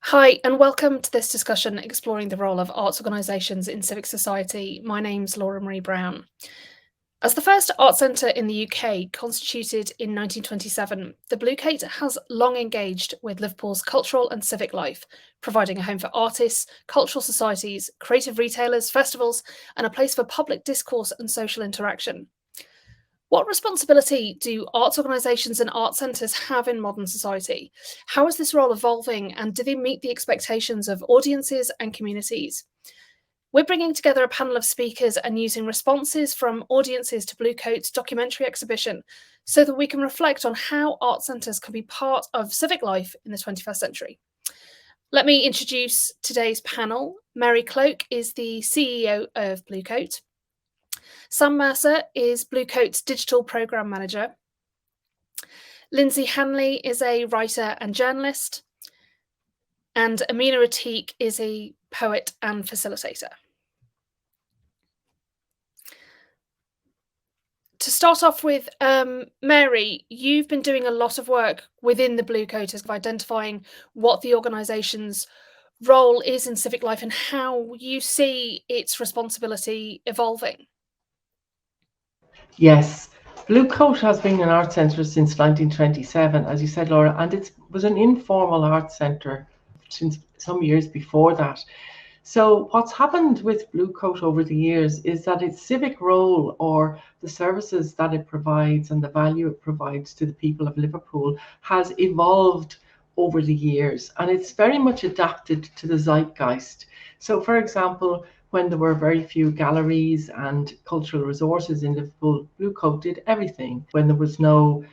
Hi, and welcome to this discussion exploring the role of arts organisations in civic society. My name's Laura Marie Brown. As the first art centre in the UK, constituted in 1927, the Blue Coat has long engaged with Liverpool's cultural and civic life, providing a home for artists, cultural societies, creative retailers, festivals, and a place for public discourse and social interaction. What responsibility do arts organisations and art centres have in modern society? How is this role evolving, and do they meet the expectations of audiences and communities? We're bringing together a panel of speakers and using responses from audiences to Blue Coat's documentary exhibition so that we can reflect on how art centres can be part of civic life in the 21st century. Let me introduce today's panel. Mary Cloak is the CEO of Blue Coat. Sam Mercer is Blue Coat's Digital Programme Manager. Lindsay Hanley is a writer and journalist. And Amina Ratik is a poet and facilitator. To start off with, Mary, you've been doing a lot of work within the Blue Coat of identifying what the organisation's role is in civic life and how you see its responsibility evolving. Yes, Blue Coat has been an art centre since 1927, as you said, Laura, and it was an informal art centre since some years before that. So what's happened with Blue Coat over the years is that its civic role, or the services that it provides and the value it provides to the people of Liverpool, has evolved over the years, and it's very much adapted to the zeitgeist. So, for example, when there were very few galleries and cultural resources in Liverpool, Blue Coat did everything. When there was no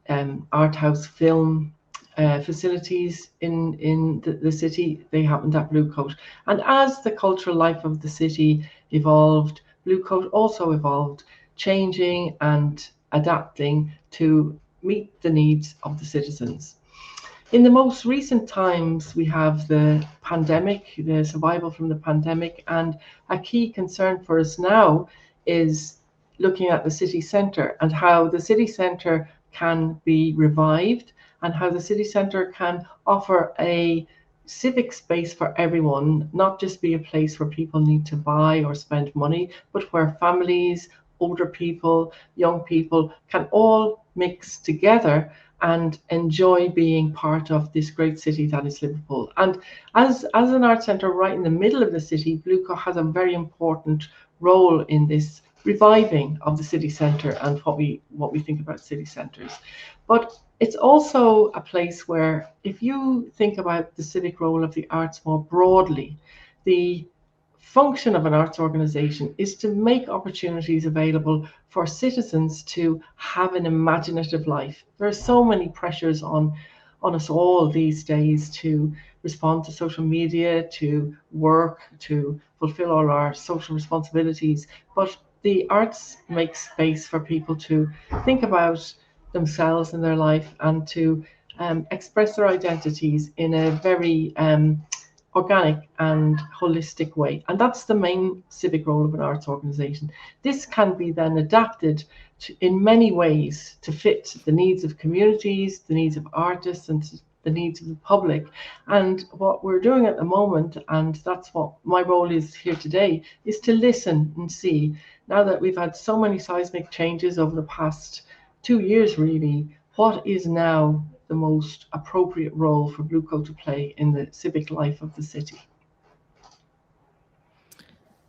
art house film facilities in the city, they happened at Blue Coat. And as the cultural life of the city evolved, Blue Coat also evolved, changing and adapting to meet the needs of the citizens. In the most recent times, we have the pandemic, the survival from the pandemic, and a key concern for us now is looking at the city centre and how the city centre can be revived and how the city centre can offer a civic space for everyone, not just be a place where people need to buy or spend money, but where families, older people, young people can all mix together and enjoy being part of this great city that is Liverpool. And as an art centre right in the middle of the city, Blue Coat has a very important role in this reviving of the city centre and what we think about city centres. But it's also a place where, if you think about the civic role of the arts more broadly, the function of an arts organisation is to make opportunities available for citizens to have an imaginative life. There are so many pressures on us all these days to respond to social media, to work, to fulfill all our social responsibilities. But the arts make space for people to think about themselves and their life and to express their identities in a very organic and holistic way. And that's the main civic role of an arts organisation. This can be then adapted in many ways to fit the needs of communities, the needs of artists, and the needs of the public. And what we're doing at the moment, and that's what my role is here today, is to listen and see. Now that we've had so many seismic changes over the past 2 years, really, what is now the most appropriate role for Blue Coat to play in the civic life of the city?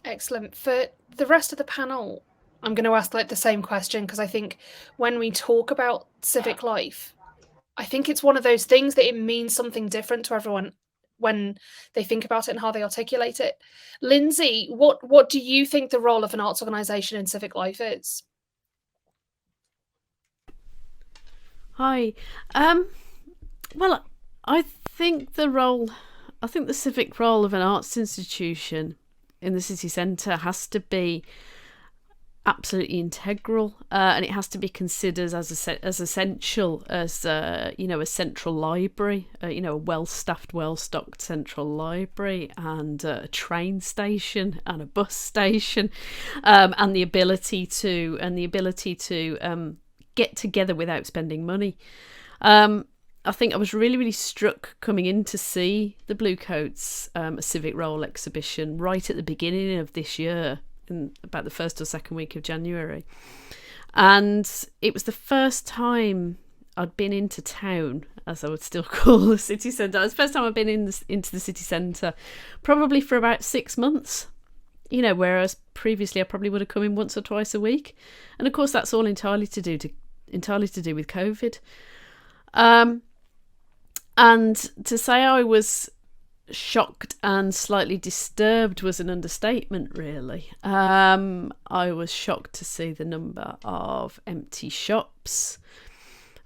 Excellent. For the rest of the panel, I'm going to ask the same question because I think when we talk about civic life, I think it's one of those things that it means something different to everyone when they think about it and how they articulate it. Lindsay, what do you think the role of an arts organisation in civic life is? Hi. Well, I think the civic role of an arts institution in the city centre has to be absolutely integral, and it has to be considered as essential as a central library, a well-staffed, well-stocked central library, and a train station and a bus station, and the ability to get together without spending money. I think I was really, really struck coming in to see the Bluecoats a Civic Role exhibition right at the beginning of this year, in about the first or second week of January. And it was the first time I'd been into town, as I would still call the city centre. It was the first time I'd been into the city centre, probably for about 6 months. You know, whereas previously I probably would have come in once or twice a week. And of course, that's all entirely to do with COVID. And to say I was shocked and slightly disturbed was an understatement, really. I was shocked to see the number of empty shops.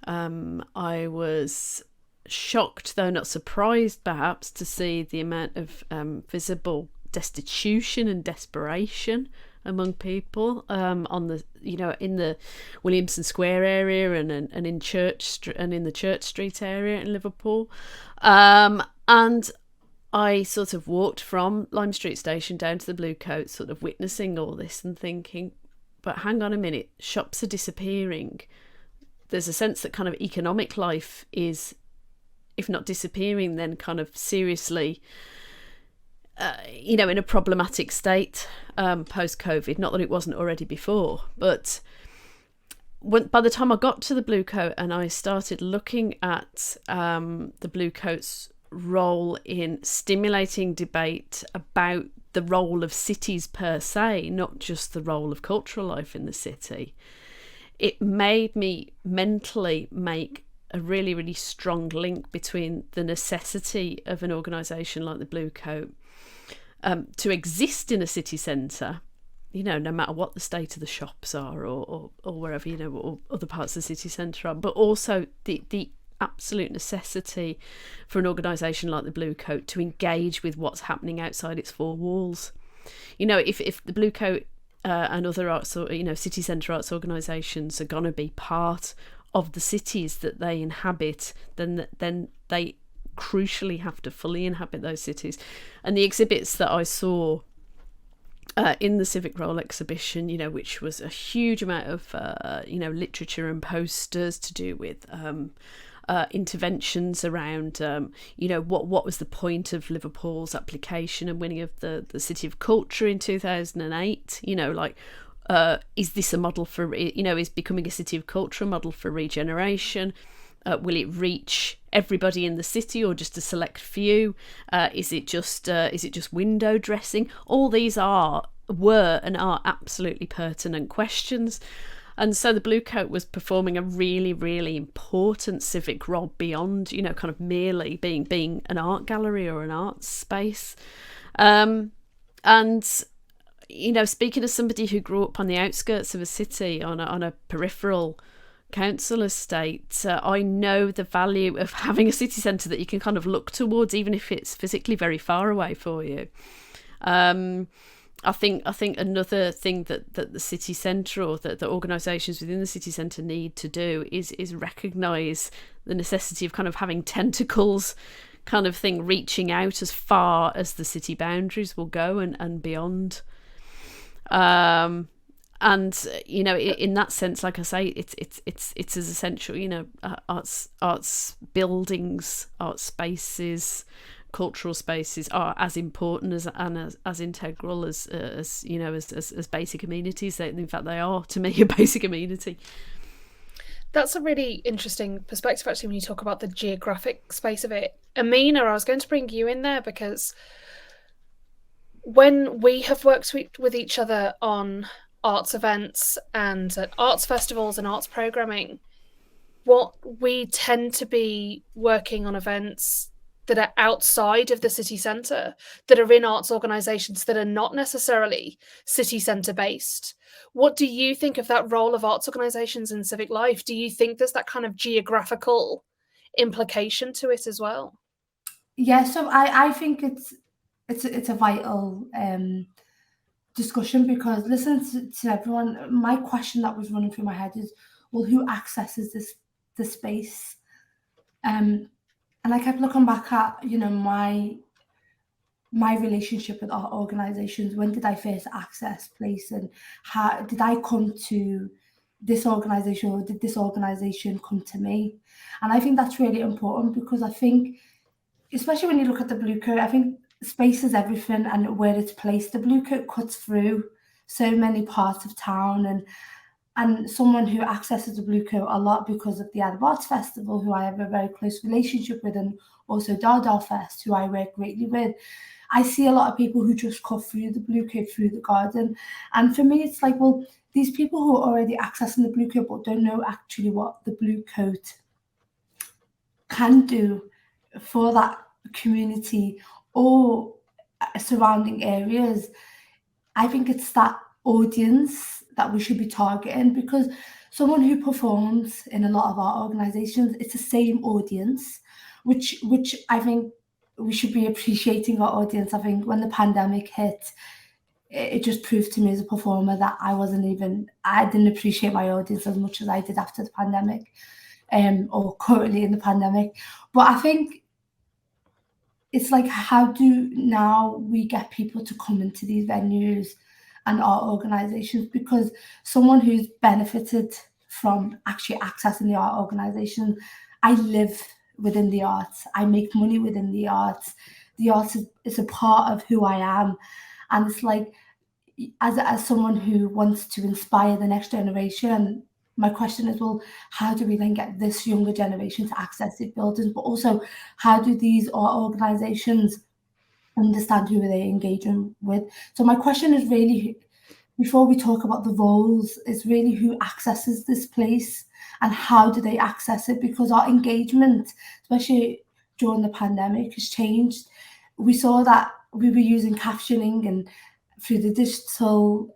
I was shocked, though not surprised perhaps, to see the amount of visible destitution and desperation among people on the, you know, in the Williamson Square area and in in the Church Street area in Liverpool, and I sort of walked from Lime Street Station down to the Bluecoats, sort of witnessing all this and thinking, but hang on a minute, shops are disappearing. There's a sense that kind of economic life is, if not disappearing, then kind of seriously in a problematic state post-COVID. Not that it wasn't already before, but by the time I got to the Bluecoat and I started looking at the Bluecoats' role in stimulating debate about the role of cities per se, not just the role of cultural life in the city, it made me mentally make a really, really strong link between the necessity of an organisation like the Bluecoat to exist in a city centre, you know, no matter what the state of the shops are or wherever, you know, or other parts of the city centre are, but also the absolute necessity for an organisation like the Bluecoat to engage with what's happening outside its four walls. You know, if the Bluecoat and other arts, or, you know, city centre arts organisations are going to be part of the cities that they inhabit, then they crucially have to fully inhabit those cities. And the exhibits that I saw in the Civic Role exhibition, you know, which was a huge amount of literature and posters to do with interventions around what was the point of Liverpool's application and winning of the City of Culture in 2008, you know, like is this a model for, you know, is becoming a City of Culture a model for regeneration? Will it reach everybody in the city or just a select few? Is it just window dressing? All these were and are absolutely pertinent questions. And so the Bluecoat was performing a really, really important civic role beyond, you know, kind of merely being an art gallery or an art space. And, you know, speaking as somebody who grew up on the outskirts of a city on a peripheral council estate, I know the value of having a city centre that you can kind of look towards, even if it's physically very far away for you. I think another thing that the city centre or that the organisations within the city centre need to do is recognise the necessity of kind of having tentacles kind of thing reaching out as far as the city boundaries will go and beyond. And you know, in that sense, like I say, it's as essential. You know, arts buildings, art spaces, cultural spaces are as important as integral as you know as basic amenities. In fact, they are to me a basic amenity. That's a really interesting perspective, actually, when you talk about the geographic space of it. Amina, I was going to bring you in there because when we have worked with each other on arts events and at arts festivals and arts programming, what we tend to be working on events that are outside of the city centre, that are in arts organisations that are not necessarily city centre based. What do you think of that role of arts organisations in civic life? Do you think there's that kind of geographical implication to it as well? Yeah, so I think it's a vital discussion, because listening to everyone, my question that was running through my head is, well, who accesses this space? And I kept looking back at, you know, my relationship with art organisations. When did I first access place, and how did I come to this organisation, or did this organisation come to me? And I think that's really important, because I think, especially when you look at the Blue Coat, I think space is everything, and where it's placed. The Blue Coat cuts through so many parts of town, and someone who accesses the Blue Coat a lot because of the Arab Arts Festival, who I have a very close relationship with, and also Dada Fest, who I work greatly with. I see a lot of people who just cut through the Blue Coat, through the garden. And for me, it's like, well, these people who are already accessing the Blue Coat but don't know actually what the Blue Coat can do for that community or surrounding areas. I think it's that audience that we should be targeting, because someone who performs in a lot of our organisations, it's the same audience, which I think we should be appreciating our audience. I think when the pandemic hit, it just proved to me as a performer that I didn't appreciate my audience as much as I did after the pandemic, or currently in the pandemic. But I think it's like, how do now we get people to come into these venues and our organisations? Because someone who's benefited from actually accessing the art organisation, I live within the arts, I make money within the arts. The arts is a part of who I am. And it's like, as someone who wants to inspire the next generation, my question is, well, how do we then get this younger generation to access these buildings? But also, how do these art organisations understand who they're engaging with? So my question is really, before we talk about the roles, is really who accesses this place and how do they access it? Because our engagement, especially during the pandemic, has changed. We saw that we were using captioning, and through the digital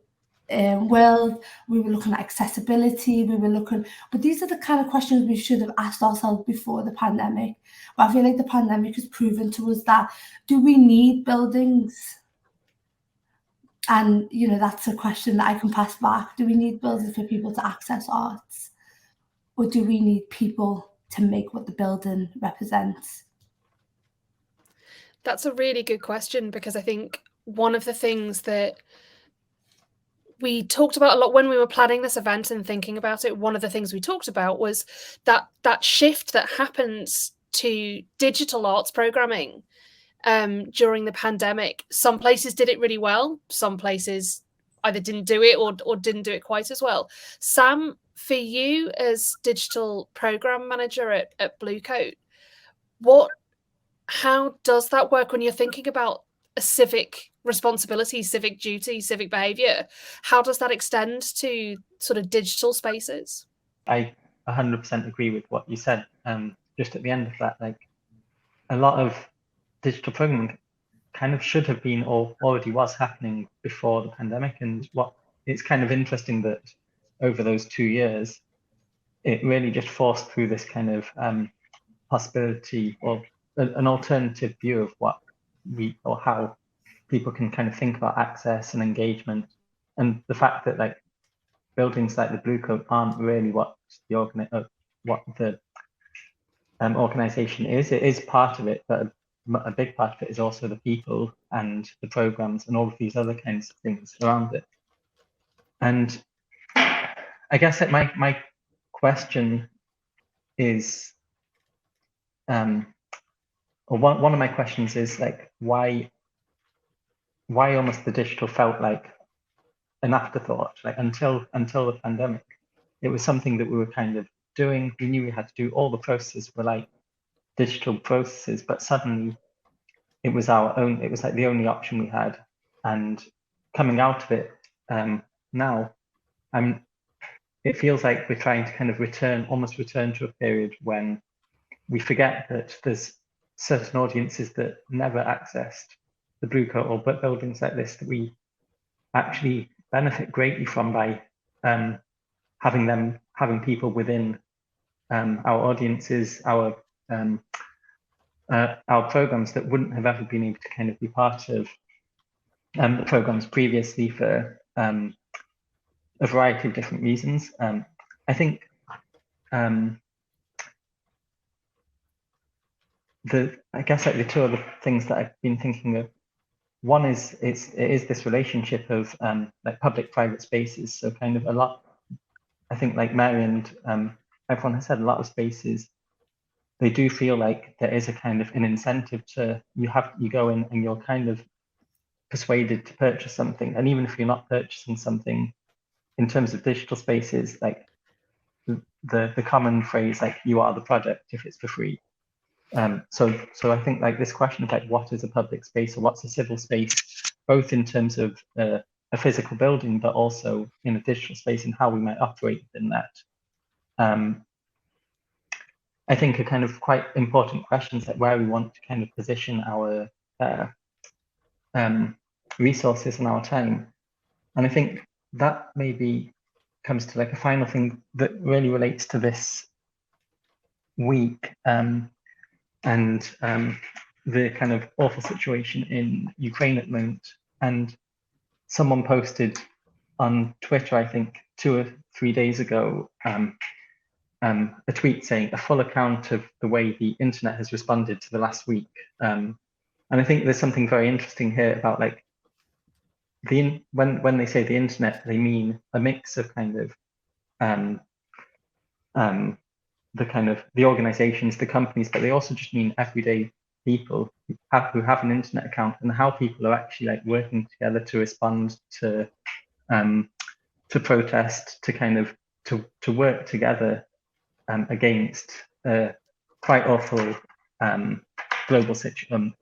world, we were looking at accessibility, but these are the kind of questions we should have asked ourselves before the pandemic. But I feel like the pandemic has proven to us that, do we need buildings? And, that's a question that I can pass back. Do we need buildings for people to access arts? Or do we need people to make what the building represents? That's a really good question, because I think one of the things that we talked about a lot when we were planning this event and thinking about it, one of the things we talked about was that shift that happens to digital arts programming during the pandemic. Some places did it really well. Some places either didn't do it or didn't do it quite as well. Sam, for you as digital program manager at Blue Coat, how does that work when you're thinking about a civic responsibility, civic duty, civic behaviour? How does that extend to sort of digital spaces? I 100% agree with what you said. Just at the end of that, like, a lot of digital programming kind of should have been or already was happening before the pandemic. And it's kind of interesting that over those 2 years, it really just forced through this kind of possibility or an alternative view of how people can kind of think about access and engagement. And the fact that, like, buildings like the Blue Coat aren't really what the organization is. It is part of it, but a big part of it is also the people and the programs and all of these other kinds of things around it. And I guess that my question is, or one of my questions is, like, why almost the digital felt like an afterthought? Like, until the pandemic, it was something that we were kind of doing. We knew we had to do. All the processes were like digital processes, but suddenly it was our own. It was like the only option we had. And coming out of it now, it feels like we're trying to kind of almost return to a period when we forget that there's certain audiences that never accessed the Blue Coat or buildings like this that we actually benefit greatly from by having people within our audiences, our programs that wouldn't have ever been able to kind of be part of the programs previously for a variety of different reasons. I think I guess like the two other things that I've been thinking of, one is it is this relationship of like public-private spaces. So kind of a lot I think like Mary and everyone has said, a lot of spaces, they do feel like there is a kind of an incentive to, you go in and you're kind of persuaded to purchase something. And even if you're not purchasing something, in terms of digital spaces, like the common phrase, like, you are the project if it's for free. So I think like this question of like, what is a public space or what's a civil space, both in terms of a physical building, but also in a digital space and how we might operate within that. I think are kind of quite important questions, like where we want to kind of position our resources and our time. And I think that maybe comes to like a final thing that really relates to this week, and the kind of awful situation in Ukraine at the moment. And someone posted on Twitter, I think 2 or 3 days ago, a tweet saying a full account of the way the internet has responded to the last week. And I think there's something very interesting here about like when they say the internet, they mean a mix of kind of the organizations, the companies, but they also just mean everyday people who have an internet account, and how people are actually like working together to respond to protest, to kind of to work together against a quite awful global situation,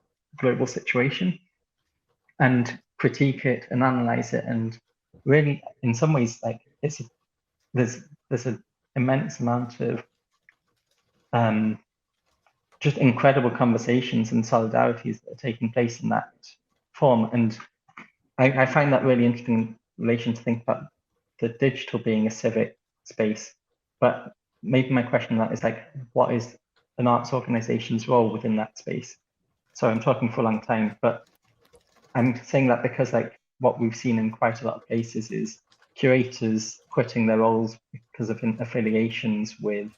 and critique it and analyze it. And really, in some ways, like there's an immense amount of just incredible conversations and solidarities that are taking place in that form. And I find that really interesting in relation to think about the digital being a civic space. But maybe my question on that is like, what is an arts organization's role within that space? Sorry, I'm talking for a long time, but I'm saying that because like what we've seen in quite a lot of cases is curators quitting their roles because of affiliations with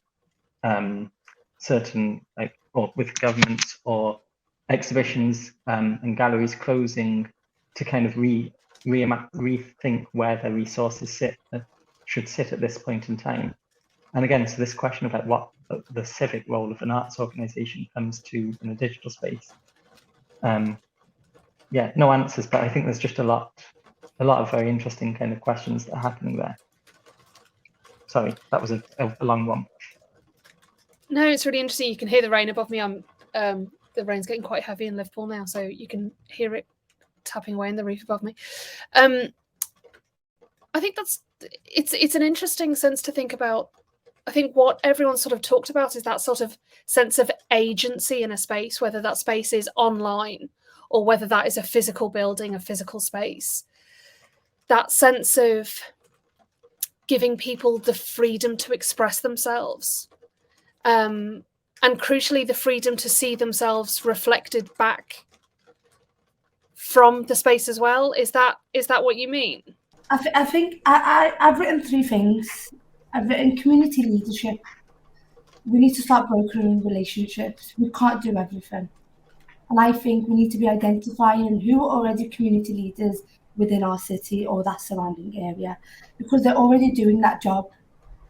certain, like, or with governments, or exhibitions and galleries closing to kind of rethink where their resources should sit at this point in time. And again, so this question of like what the civic role of an arts organization comes to in a digital space. Yeah, no answers, but I think there's just a lot of very interesting kind of questions that are happening there. Sorry, that was a long one. No, it's really interesting. You can hear the rain above me. The rain's getting quite heavy in Liverpool now, so you can hear it tapping away in the roof above me. I think it's an interesting sense to think about. I think what everyone sort of talked about is that sort of sense of agency in a space, whether that space is online or whether that is a physical building, a physical space. That sense of giving people the freedom to express themselves. And crucially, the freedom to see themselves reflected back from the space as well. Is that what you mean? I think I've written 3 things. I've written community leadership. We need to start brokering relationships. We can't do everything. And I think we need to be identifying who are already community leaders within our city or that surrounding area, because they're already doing that job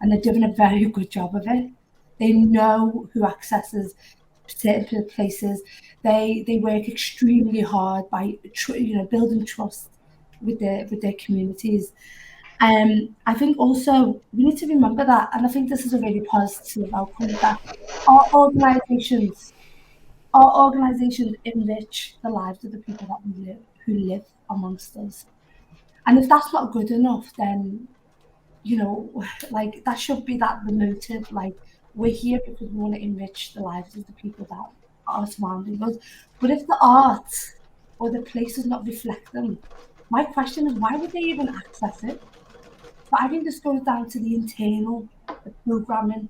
and they're doing a very good job of it. They know who accesses certain places. They work extremely hard by building trust with their communities. I think also we need to remember that, and I think this is a really positive outcome, that our organizations enrich the lives of the people who live amongst us. And if that's not good enough, then like that should be the motive. Like, we're here because we want to enrich the lives of the people that are surrounding us. But if the art or the place does not reflect them, my question is, why would they even access it? But I think this goes down to the internal, the programming,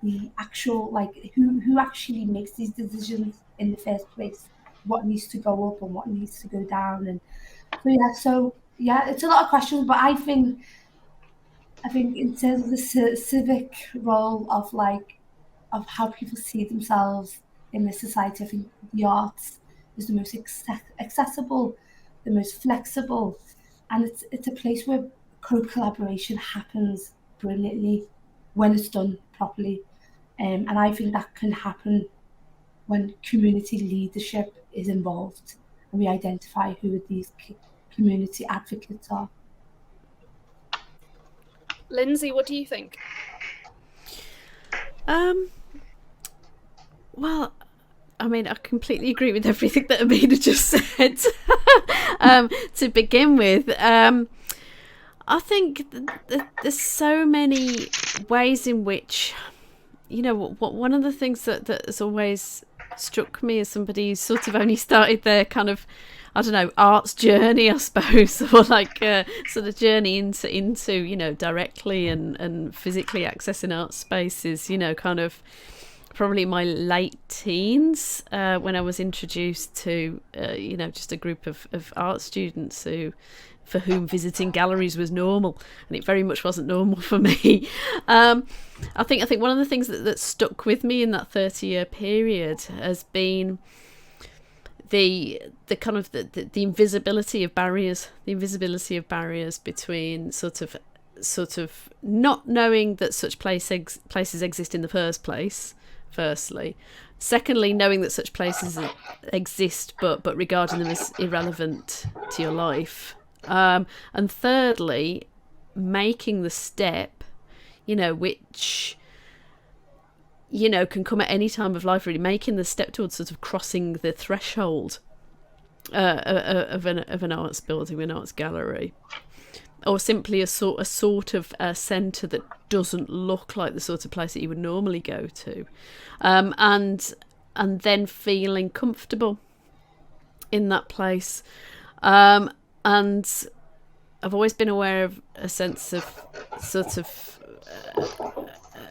the actual, like, who actually makes these decisions in the first place, what needs to go up and what needs to go down. And so it's a lot of questions, but I think in terms of the civic role of how people see themselves in this society, I think the arts is the most accessible, the most flexible, and it's a place where co-collaboration happens brilliantly when it's done properly. And I think that can happen when community leadership is involved and we identify who these community advocates are. Lindsay, what do you think? Well, I mean, I completely agree with everything that Amina just said. To begin with, I think there's so many ways in which, you know, one of the things that has always struck me as somebody who's sort of only started their kind of, I don't know, arts journey, I suppose, or like sort of journey into you know, directly and physically accessing art spaces, you know, kind of probably my late teens, when I was introduced to you know, just a group of art students for whom visiting galleries was normal, and it very much wasn't normal for me. I think one of the things that stuck with me in that 30-year period has been the kind of the invisibility of barriers, between sort of not knowing that such places exist in the first place, firstly. Secondly, knowing that such places exist but regarding them as irrelevant to your life. And thirdly, making the step, you know, which, you know, can come at any time of life, really, making the step towards sort of crossing the threshold of an arts building, an arts gallery, or simply a sort of a centre that doesn't look like the sort of place that you would normally go to, and then feeling comfortable in that place. And I've always been aware of a sense of sort of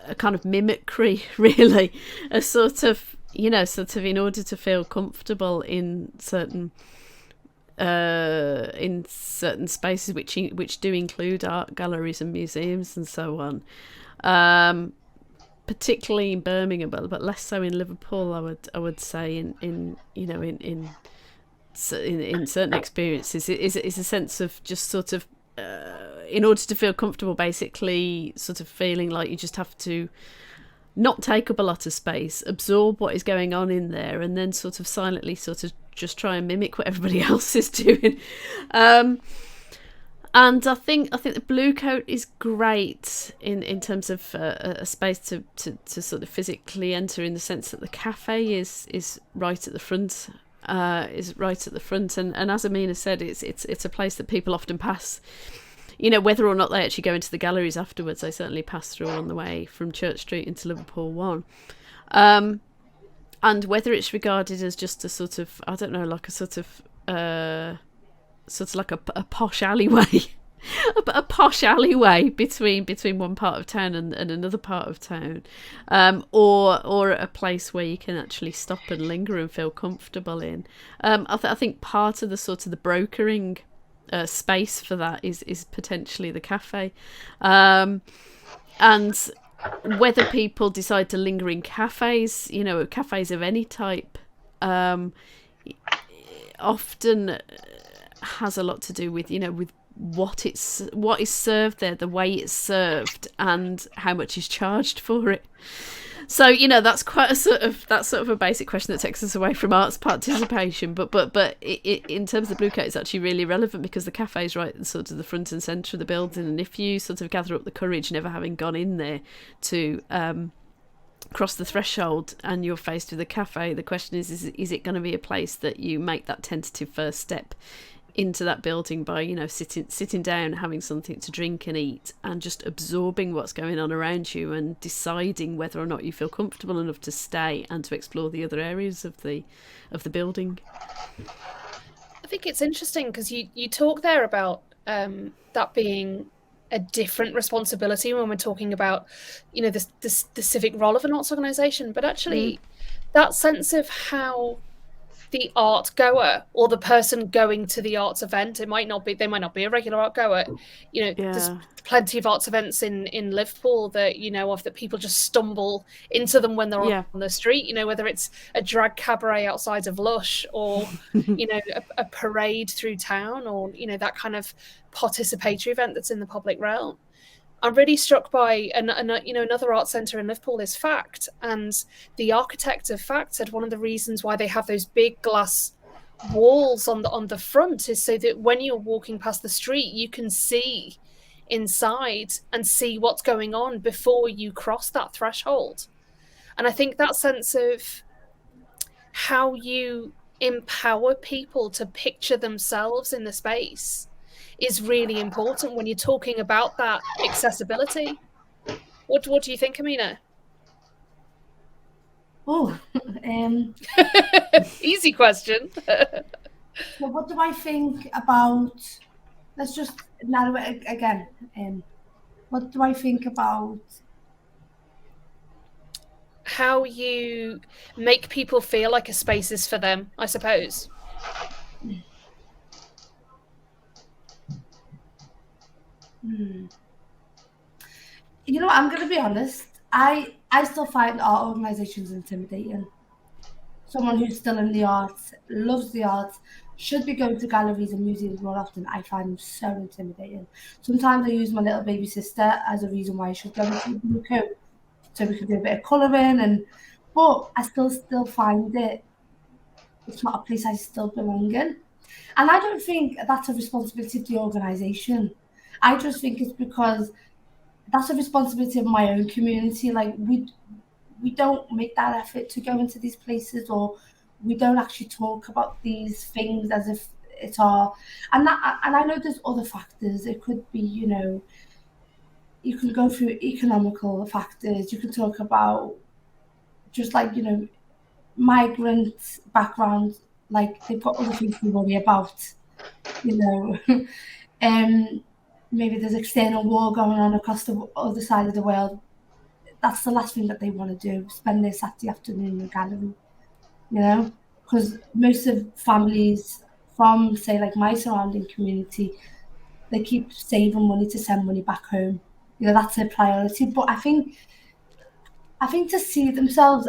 a kind of mimicry, really, a sort of, you know, sort of in order to feel comfortable in certain spaces which do include art galleries and museums and so on, particularly in Birmingham, but less so in Liverpool. I would say in you know, in certain experiences, is a sense of just sort of, in order to feel comfortable, basically sort of feeling like you just have to not take up a lot of space, absorb what is going on in there, and then sort of silently sort of just try and mimic what everybody else is doing. And I think the Blue Coat is great in terms of a space to sort of physically enter, in the sense that the cafe is right at the front. And as Amina said, it's a place that people often pass, you know, whether or not they actually go into the galleries afterwards. They certainly pass through on the way from Church Street into Liverpool 1, and whether it's regarded as just a sort of, I don't know, like a sort of like a posh alleyway. A posh alleyway between one part of town and another part of town, or a place where you can actually stop and linger and feel comfortable in. I think part of the sort of the brokering space for that is potentially the cafe, and whether people decide to linger in cafes, you know, cafes of any type, often has a lot to do with, you know, with what is served there, the way it's served, and how much is charged for it. So, you know, that's sort of a basic question that takes us away from arts participation. But in terms of Blue Coat, it's actually really relevant, because the cafe is right at sort of the front and centre of the building, and if you sort of gather up the courage, never having gone in there, to cross the threshold, and you're faced with a cafe, the question is it going to be a place that you make that tentative first step into that building by, you know, sitting down, having something to drink and eat, and just absorbing what's going on around you, and deciding whether or not you feel comfortable enough to stay and to explore the other areas of the building. I think it's interesting because you talk there about that being a different responsibility when we're talking about, you know, the civic role of an arts organisation, but actually that sense of how the art goer, or the person going to the arts event, they might not be a regular art goer, you know. There's plenty of arts events in Liverpool that, you know, of, that people just stumble into them when they're on the street, you know, whether it's a drag cabaret outside of Lush, or you know, a parade through town, or, you know, that kind of participatory event that's in the public realm. I'm really struck by another art centre in Liverpool is FACT, and the architect of FACT said one of the reasons why they have those big glass walls on the front is so that when you're walking past the street, you can see inside and see what's going on before you cross that threshold. And I think that sense of how you empower people to picture themselves in the space is really important when you're talking about that accessibility. What do you think, Amina? Oh, easy question. well, what do I think about? Let's just narrow it again. What do I think about how you make people feel like a space is for them, I suppose? You know, I'm going to be honest. I still find art organisations intimidating. Someone who's still in the arts, loves the arts, should be going to galleries and museums more often. I find them so intimidating. Sometimes I use my little baby sister as a reason why I should go into the Blue Coat, so we could do a bit of colouring. But I still find it's not a place I still belong in. And I don't think that's a responsibility of the organisation. I just think it's because that's a responsibility of my own community. Like we don't make that effort to go into these places, or we don't actually talk about these things as if it's our. And I know there's other factors. It could be, you know, you can go through economical factors. You can talk about just like, you know, migrant background. Like they've got other things to worry about, you know. Maybe there's external war going on across the other side of the world. That's the last thing that they want to do, spend their Saturday afternoon in the gallery, you know? Because most of families from, say, like my surrounding community, they keep saving money to send money back home. You know, that's their priority. But I think to see themselves,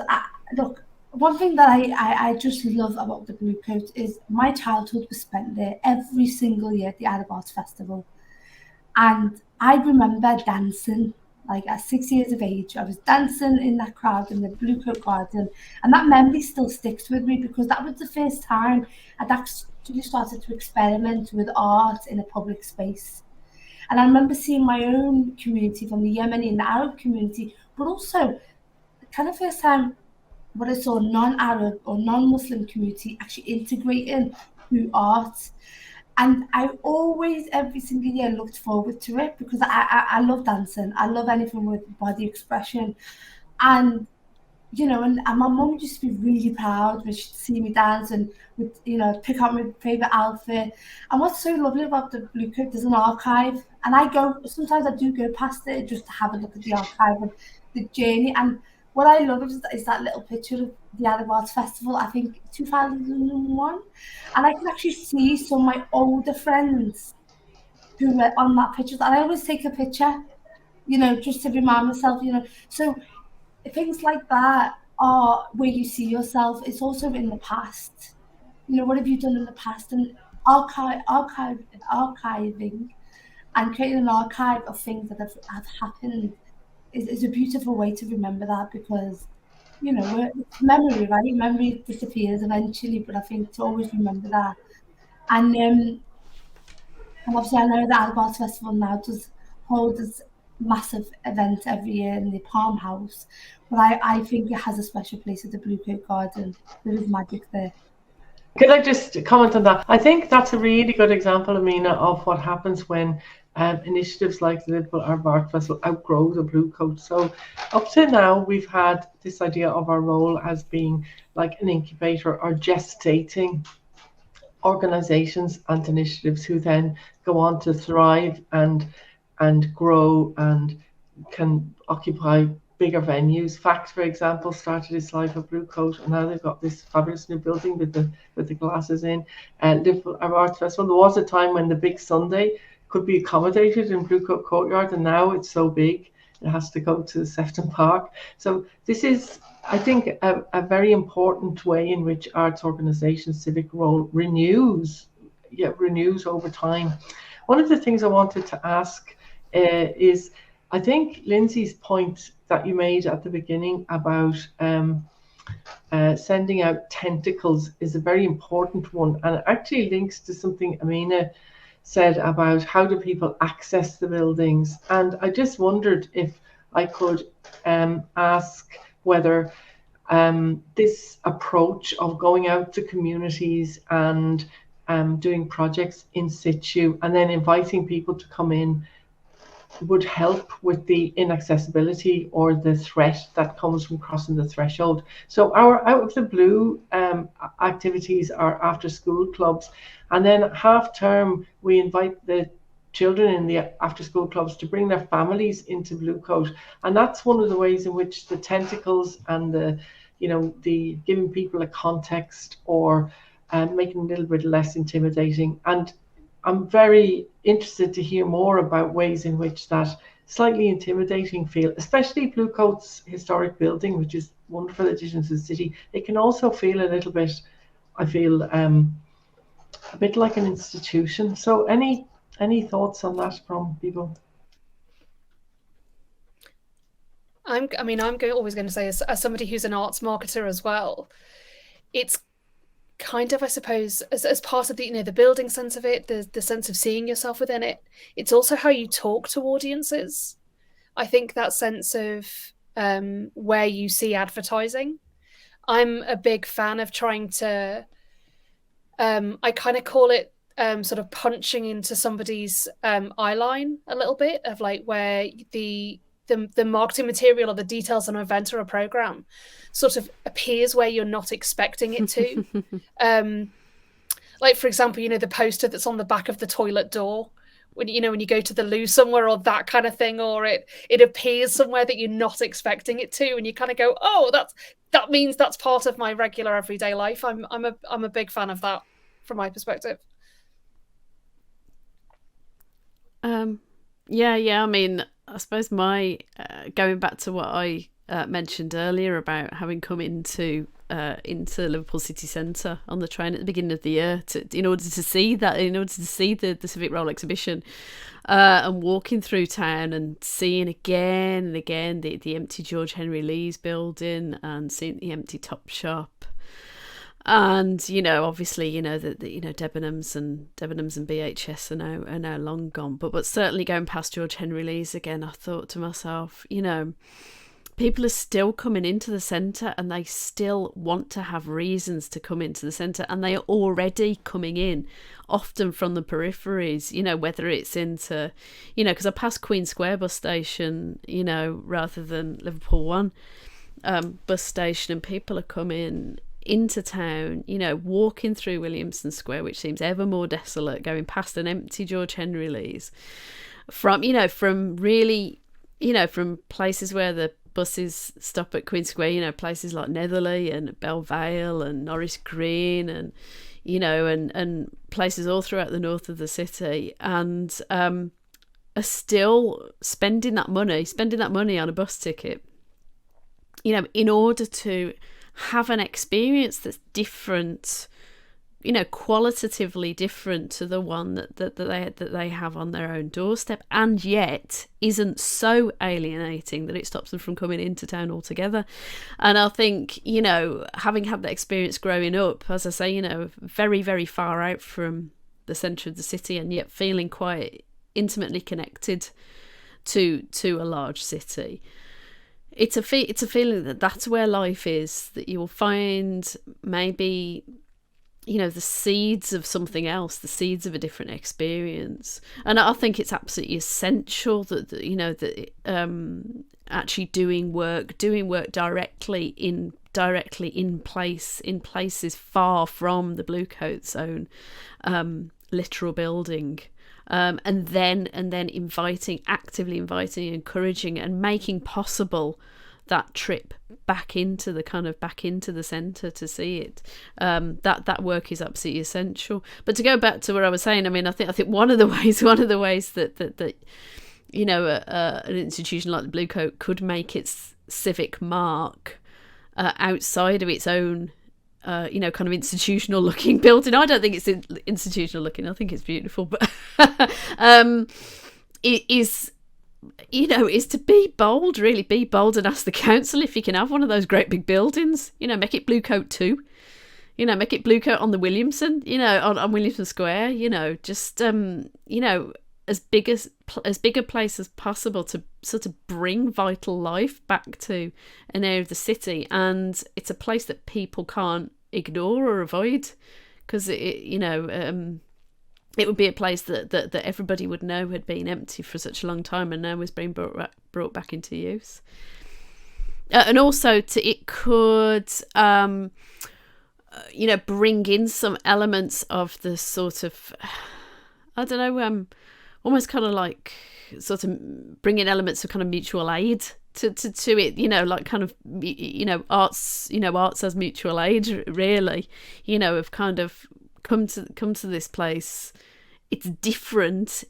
look, one thing that I just love about the Blue Coat is my childhood was spent there every single year at the Arab Arts Festival. And I remember dancing, like at 6 years of age, I was dancing in that crowd in the Blue Coat Garden. And that memory still sticks with me because that was the first time I'd actually started to experiment with art in a public space. And I remember seeing my own community from the Yemeni and the Arab community, but also the kind of first time when I saw non-Arab or non-Muslim community actually integrating through art. And I always, every single year, looked forward to it because I love dancing. I love anything with body expression. And, you know, and my mum used to be really proud when she'd see me dance and would, you know, pick out my favourite outfit. And what's so lovely about the Blue Coat, there's an archive. And sometimes I do go past it just to have a look at the archive and the journey. And what I love is that little picture of the Arab Arts Festival, I think 2001. And I can actually see some of my older friends who were on that picture. And I always take a picture, you know, just to remind myself, you know. So things like that are where you see yourself. It's also in the past. You know, what have you done in the past? And archiving and creating an archive of things that have happened is a beautiful way to remember that because, you know, it's memory, right? Memory disappears eventually, but I think to always remember that. And obviously I know the Arab Arts Festival now does hold this massive event every year in the Palm House, but I think it has a special place at the Blue Coat Garden. There is magic there. Could I just comment on that? I think that's a really good example, Amina, of what happens when initiatives like the Liverpool Arab Art Festival outgrow the Blue Coat. So up to now, we've had this idea of our role as being like an incubator or gestating organisations and initiatives who then go on to thrive and grow and can occupy bigger venues. FACT, for example, started its life at Blue Coat, and now they've got this fabulous new building with the glasses in. Liverpool Arab Art Festival. There was a time when the big Sunday could be accommodated in Blue Coat Courtyard, and now it's so big it has to go to Sefton Park. So this is, I think, a very important way in which arts organisations' civic role renews over time. One of the things I wanted to ask is, I think Lindsay's point that you made at the beginning about sending out tentacles is a very important one, and it actually links to something Amina said about how do people access the buildings. And I just wondered if I could ask whether this approach of going out to communities and doing projects in situ and then inviting people to come in would help with the inaccessibility or the threat that comes from crossing the threshold. So our Out of the Blue activities are after school clubs, and then half term we invite the children in the after school clubs to bring their families into Blue Coat, and that's one of the ways in which the tentacles and the giving people a context or making it a little bit less intimidating. And I'm very interested to hear more about ways in which that slightly intimidating feel, especially Blue Coat's historic building, which is a wonderful addition to the city, it can also feel a little bit, I feel, a bit like an institution. So any thoughts on that from people? I'm always going to say, as somebody who's an arts marketer as well, it's kind of, I suppose, as part of the building sense of it, the sense of seeing yourself within it. It's also how you talk to audiences. I think that sense of where you see advertising. I'm a big fan of trying to, I kind of call it sort of punching into somebody's eye line a little bit, of like where the marketing material or the details on an event or a program sort of appears where you're not expecting it to. Like, for example, the poster that's on the back of the toilet door when you go to the loo somewhere, or that kind of thing, or it appears somewhere that you're not expecting it to, and you kind of go, oh, that means that's part of my regular everyday life. I'm a big fan of that from my perspective. Yeah. I mean, I suppose my going back to what I mentioned earlier about having come into Liverpool city centre on the train at the beginning of the year in order to see the Civic Role exhibition, and walking through town and seeing again and again the empty George Henry Lees building and seeing the empty Topshop. And obviously, that Debenhams and BHS are now long gone. But certainly going past George Henry Lees again, I thought to myself, people are still coming into the centre, and they still want to have reasons to come into the centre, and they are already coming in, often from the peripheries. Whether it's into, because I passed Queen Square bus station, rather than Liverpool One bus station, and people are coming into town, walking through Williamson Square, which seems ever more desolate, going past an empty George Henry Lees, from really, from places where the buses stop at Queen Square, places like Netherley and Belvale and Norris Green, and and places all throughout the north of the city, and are still spending that money on a bus ticket, in order to have an experience that's different, qualitatively different to the one that they have on their own doorstep, and yet isn't so alienating that it stops them from coming into town altogether. And I think, having had that experience growing up, as I say, very, very far out from the centre of the city, and yet feeling quite intimately connected to a large city. It's a feeling that that's where life is, that you will find maybe, the seeds of something else, the seeds of a different experience. And I think it's absolutely essential that actually doing work directly in places far from the Blue Coat's own literal building. And then actively inviting, encouraging, and making possible that trip back into the centre to see it. That work is absolutely essential. But to go back to what I was saying, I mean, I think one of the ways that an institution like the Blue Coat could make its civic mark outside of its own kind of institutional looking building. I don't think it's institutional looking. I think it's beautiful, but it is is to be bold, really be bold, and ask the council if you can have one of those great big buildings. Make it Blue Coat 2. Make it Blue Coat on the Williamson, on Williamson Square, just, as big a place as possible to sort of bring vital life back to an area of the city. And it's a place that people can't ignore or avoid, because it would be a place that everybody would know had been empty for such a long time and now was being brought back into use. And also it could bring in some elements of the sort of, I don't know, almost kind of like sort of bring in elements of kind of mutual aid to it, like kind of, arts as mutual aid, really, have kind of come to this place. It's different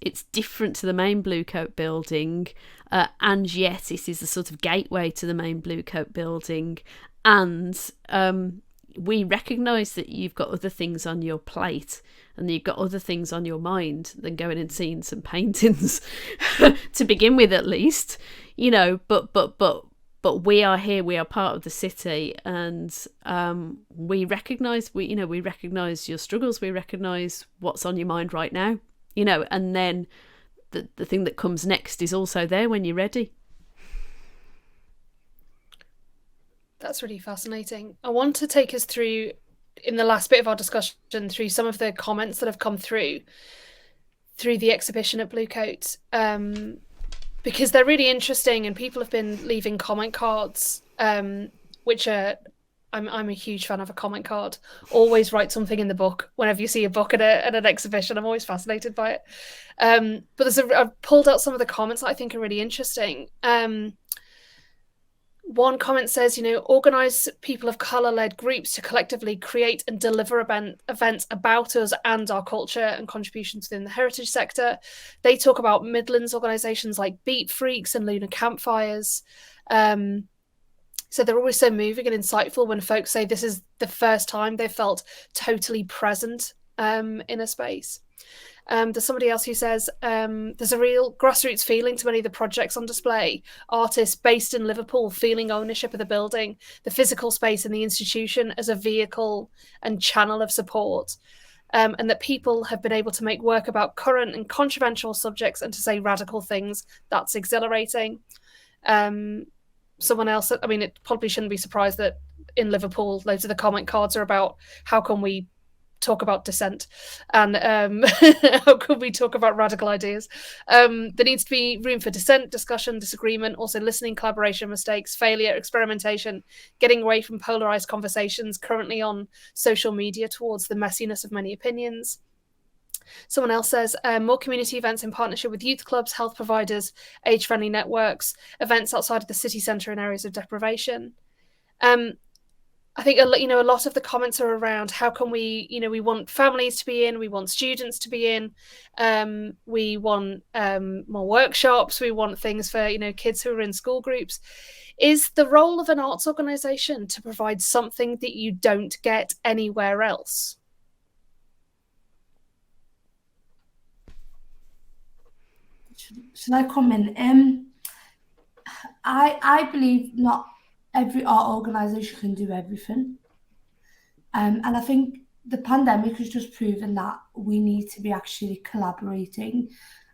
to the main Blue Coat building, and yet it is a sort of gateway to the main Blue Coat building. And we recognise that you've got other things on your plate and you've got other things on your mind than going and seeing some paintings to begin with, at least, but we are here, we are part of the city, and we recognise your struggles, we recognise what's on your mind right now, and then the thing that comes next is also there when you're ready. That's really fascinating. I want to take us through, in the last bit of our discussion, through some of the comments that have come through the exhibition at Blue Coat, because they're really interesting, and people have been leaving comment cards, which are, I'm a huge fan of a comment card. Always write something in the book. Whenever you see a book at an exhibition, I'm always fascinated by it. But I've pulled out some of the comments that I think are really interesting. One comment says, organise people of colour-led groups to collectively create and deliver events about us and our culture and contributions within the heritage sector. They talk about Midlands organisations like Beat Freaks and Lunar Campfires. So they're always so moving and insightful when folks say this is the first time they've felt totally present in a space. There's somebody else who says there's a real grassroots feeling to many of the projects on display. Artists based in Liverpool feeling ownership of the building, the physical space and the institution as a vehicle and channel of support. And that people have been able to make work about current and controversial subjects and to say radical things. That's exhilarating. Someone else, it probably shouldn't be surprised that in Liverpool, loads of the comment cards are about how can we talk about dissent and how could we talk about radical ideas. There needs to be room for dissent, discussion, disagreement, also listening, collaboration, mistakes, failure, experimentation, getting away from polarized conversations currently on social media towards the messiness of many opinions. Someone else says more community events in partnership with youth clubs, health providers, age-friendly networks, events outside of the city centre in areas of deprivation. I think a lot of the comments are around how can we, we want families to be in, we want students to be in, we want more workshops, we want things for, kids who are in school groups. Is the role of an arts organisation to provide something that you don't get anywhere else? Should I come in? I believe not every art organisation can do everything. And I think the pandemic has just proven that we need to be actually collaborating.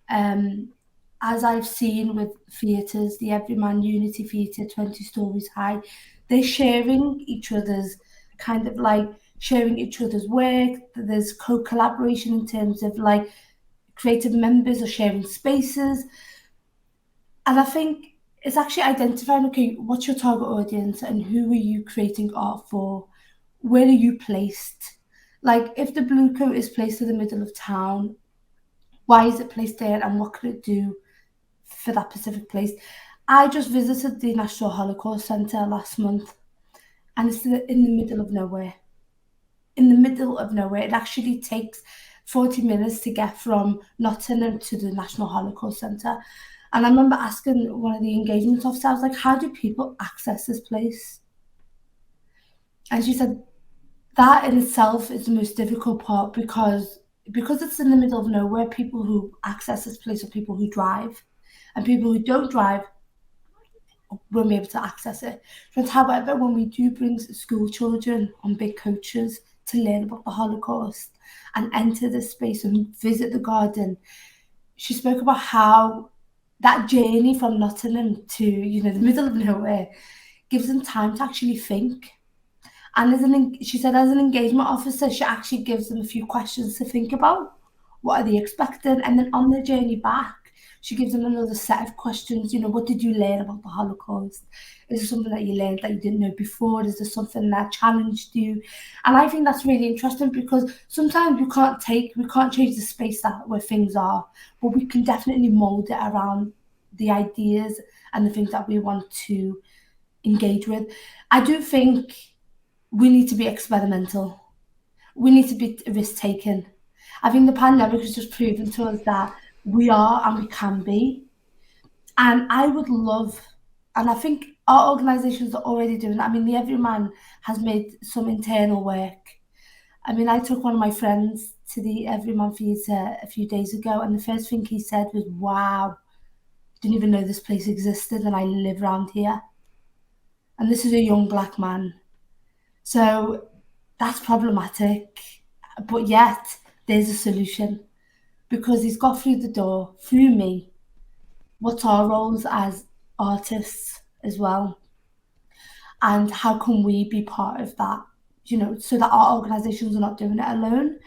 As I've seen with theatres, the Everyman Unity Theatre, 20 Stories High, they're sharing each other's sharing each other's work. There's co-collaboration in terms of creative members are sharing spaces. And I think it's actually identifying, okay, what's your target audience and who are you creating art for? Where are you placed? If the Blue Coat is placed in the middle of town, why is it placed there and what could it do for that specific place? I just visited the National Holocaust Centre last month and it's in the middle of nowhere. In the middle of nowhere. It actually takes 40 minutes to get from Nottingham to the National Holocaust Centre. And I remember asking one of the engagement officers, I was like, how do people access this place? And she said, that in itself is the most difficult part because it's in the middle of nowhere, people who access this place are people who drive. and people who don't drive won't be able to access it. But however, when we do bring school children on big coaches to learn about the Holocaust and enter the space and visit the garden, she spoke about how that journey from Nottingham to, you know, the middle of nowhere gives them time to actually think. And she said, as an engagement officer, she actually gives them a few questions to think about. What are they expecting? And then on their journey back, she gives them another set of questions. You know, what did you learn about the Holocaust? Is there something that you learned that you didn't know before? Is there something that challenged you? And I think that's really interesting, because sometimes we can't change the space where things are, but we can definitely mold it around the ideas and the things that we want to engage with. I do think we need to be experimental. We need to be risk-taking. I think the pandemic has just proven to us that we are and we can be. And I would love, and I think our organisations are already doing that. I mean, the Everyman has made some internal work. I mean, I took one of my friends to the Everyman Theatre a few days ago, and the first thing he said was, wow, didn't even know this place existed, and I live around here. And this is a young black man. So that's problematic, but yet there's a solution, because he's got through the door, through me. What's our roles as artists as well? And how can we be part of that, you know, so that our organisations are not doing it alone?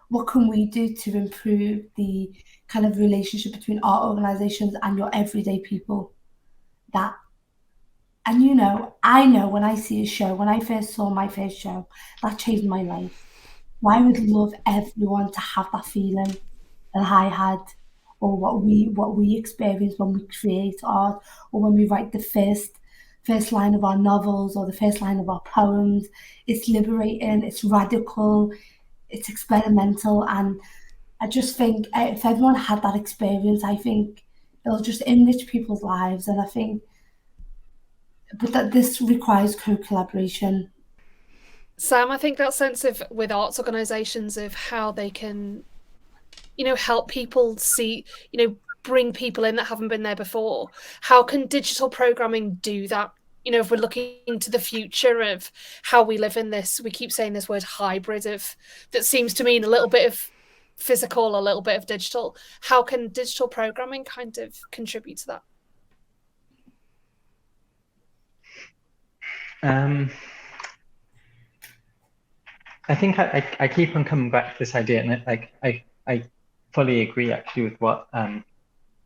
What can we do to improve the kind of relationship between our organisations and your everyday people? And you know, I know when I see a show, when I first saw my first show, that changed my life. I would love everyone to have that feeling that I had, or what we experience when we create art, or when we write the first line of our novels or the first line of our poems. It's liberating, it's radical, it's experimental, and I just think if everyone had that experience, I think it'll just enrich people's lives. And I think, but that this requires co-collaboration. Sam, I think that sense of, with arts organisations, of how they can, you know, help people see, you know, bring people in that haven't been there before. How can digital programming do that? You know, if we're looking to the future of how we live in this, we keep saying this word hybrid that seems to mean a little bit of physical, a little bit of digital. How can digital programming kind of contribute to that? I think I keep on coming back to this idea, and I fully agree actually with what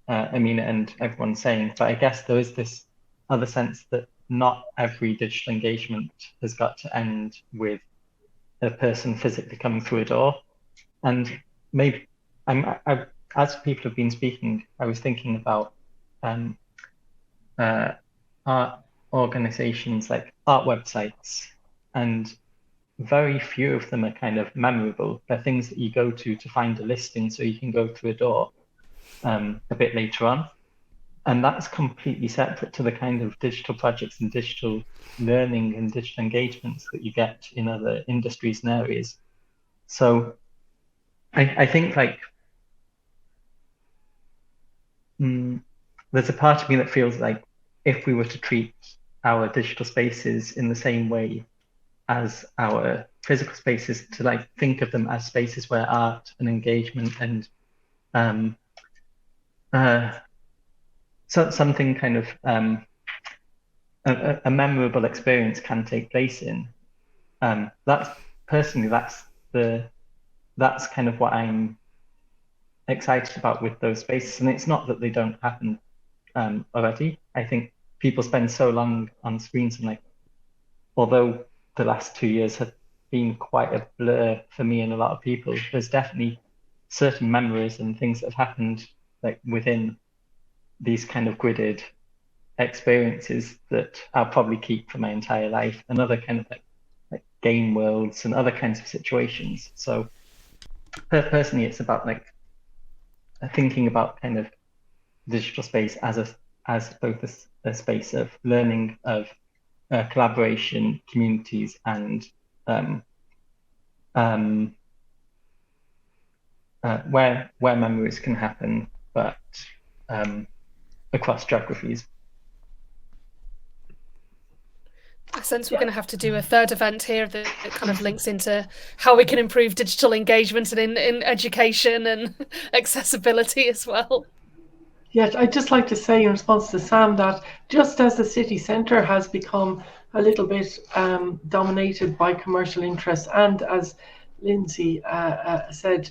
Amina and everyone's saying, but I guess there is this other sense that not every digital engagement has got to end with a person physically coming through a door. And maybe as people have been speaking, I was thinking about art organizations, like art websites, and very few of them are kind of memorable. They're things that you go to find a listing so you can go through a door a bit later on. And that's completely separate to the kind of digital projects and digital learning and digital engagements that you get in other industries and areas. So I think, like, there's a part of me that feels like if we were to treat our digital spaces in the same way as our physical spaces, to like think of them as spaces where art and engagement and so something kind of a memorable experience can take place in. That's kind of what I'm excited about with those spaces. And it's not that they don't happen already. I think people spend so long on screens, and like, although the last 2 years have been quite a blur for me and a lot of people, there's definitely certain memories and things that have happened like within these kind of gridded experiences that I'll probably keep for my entire life, and other kind of like game worlds and other kinds of situations. So personally, it's about like thinking about kind of digital space as both a space of learning, of collaboration, communities, and where memories can happen, but across geographies. I sense we're going to have to do a third event here that kind of links into how we can improve digital engagement and in education and accessibility as well. Yes, I'd just like to say in response to Sam that just as the city centre has become a little bit dominated by commercial interests, and as Lindsay said,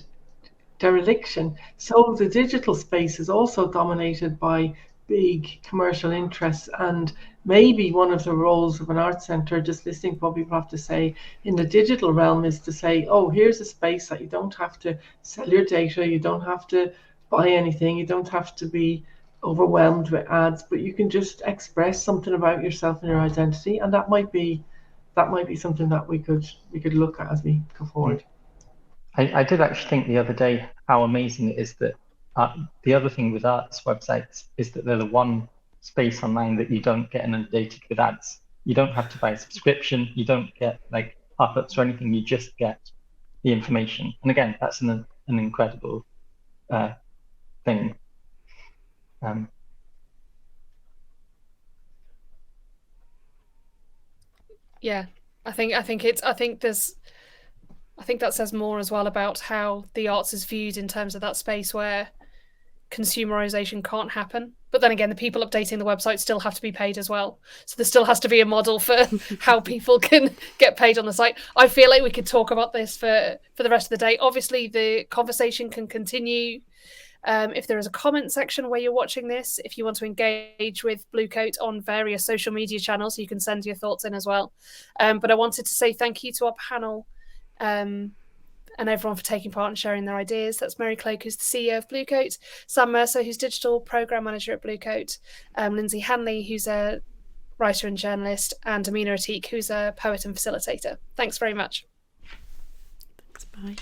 dereliction, so the digital space is also dominated by big commercial interests. And maybe one of the roles of an arts centre, just listening to what people have to say in the digital realm, is to say, oh, here's a space that you don't have to sell your data, you don't have to buy anything, you don't have to be overwhelmed with ads, but you can just express something about yourself and your identity, and that might be something that we could look at as we go forward. I did actually think the other day how amazing it is that the other thing with arts websites is that they're the one space online that you don't get inundated with ads. You don't have to buy a subscription, you don't get like pop-ups or anything, you just get the information. And again, that's an incredible thing. Yeah, I think that says more as well about how the arts is viewed in terms of that space where consumerization can't happen. But then again, the people updating the website still have to be paid as well. So there still has to be a model for how people can get paid on the site. I feel like we could talk about this for the rest of the day. Obviously, the conversation can continue. If there is a comment section where you're watching this, if you want to engage with Bluecoat on various social media channels, you can send your thoughts in as well. But I wanted to say thank you to our panel and everyone for taking part and sharing their ideas. That's Mary Cloak, who's the CEO of Bluecoat, Sam Mercer, who's Digital Programme Manager at Bluecoat, Lindsay Hanley, who's a writer and journalist, and Amina Atik, who's a poet and facilitator. Thanks very much. Thanks, bye.